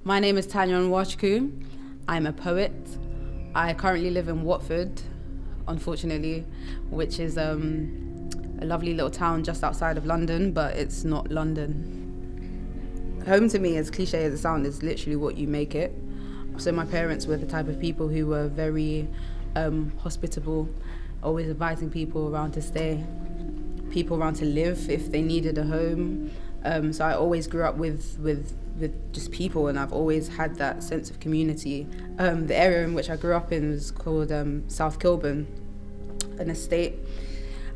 My name is Tania A. I'm a poet. I currently live in Watford, unfortunately, which is a lovely little town just outside of London, but it's not London. Home to me, as cliche as it sounds, is literally what you make it. So my parents were the type of people who were very hospitable, always inviting people around to stay, people around to live if they needed a home. So I always grew up with just people, and I've always had that sense of community. The area in which I grew up in was called South Kilburn, an estate.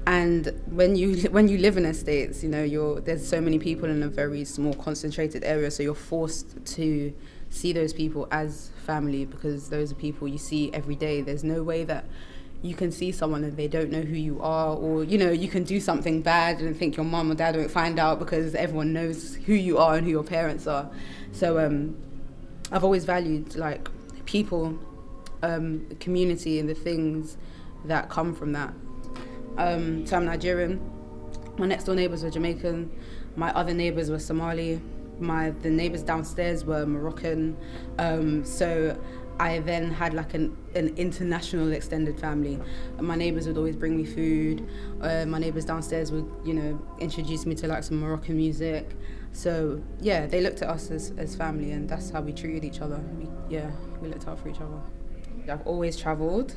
And when you live in estates, there's so many people in a very small concentrated area, so you're forced to see those people as family, because those are people you see every day. There's no way that you can see someone and they don't know who you are, or you can do something bad and think your mom or dad won't find out because everyone knows who you are and who your parents are. So I've always valued like people, community, and the things that come from that. So I'm Nigerian. My next door neighbours were Jamaican. My other neighbours were Somali. The neighbours downstairs were Moroccan. So I then had like an international extended family. My neighbours would always bring me food. My neighbours downstairs would, introduce me to like some Moroccan music. So yeah, they looked at us as family, and that's how we treated each other. We looked out for each other. I've always travelled.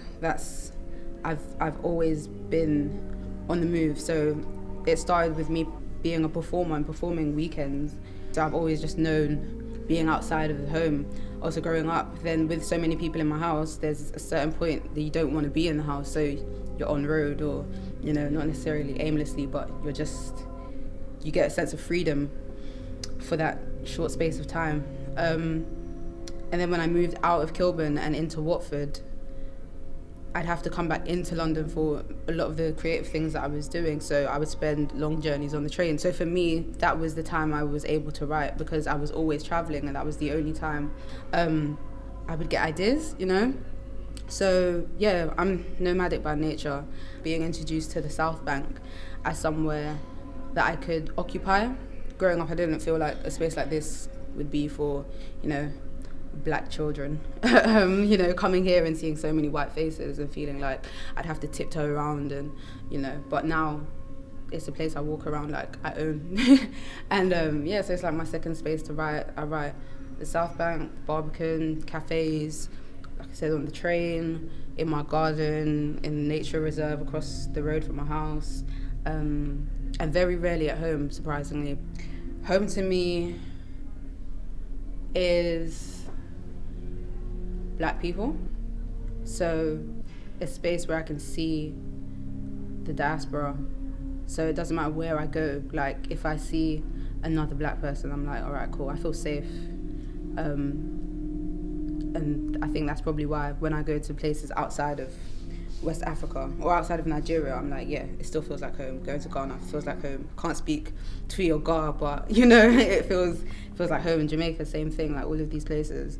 I've always been on the move. So it started with me being a performer and performing weekends. So I've always just known being outside of the home. Also growing up, then with so many people in my house, there's a certain point that you don't want to be in the house, so you're on road, or not necessarily aimlessly, but you get a sense of freedom for that short space of time. And then when I moved out of Kilburn and into Watford, I'd have to come back into London for a lot of the creative things that I was doing. So I would spend long journeys on the train. So for me, that was the time I was able to write, because I was always traveling, and that was the only time I would get ideas, So yeah, I'm nomadic by nature. Being introduced to the South Bank as somewhere that I could occupy. Growing up, I didn't feel like a space like this would be for, Black children, coming here and seeing so many white faces and feeling like I'd have to tiptoe around, and but now it's a place I walk around like I own. And so it's like my second space to write. I write the South Bank, Barbican, cafes, like I said, on the train, in my garden, in the nature reserve across the road from my house, and very rarely at home, surprisingly. Home to me is Black people, so a space where I can see the diaspora. So it doesn't matter where I go, like if I see another Black person, I'm like, all right, cool, I feel safe. And I think that's probably why when I go to places outside of West Africa or outside of Nigeria, I'm like, yeah, it still feels like home. Going to Ghana feels like home. Can't speak Twi or Ga, but it feels like home. In Jamaica, same thing, like all of these places.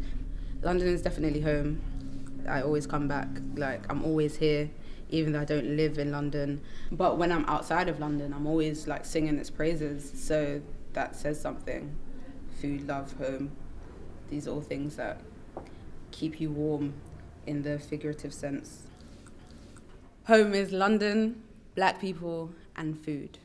London is definitely home. I always come back, like I'm always here, even though I don't live in London. But when I'm outside of London, I'm always like singing its praises, so that says something. Food, love, home, these are all things that keep you warm in the figurative sense. Home is London, Black people, and food.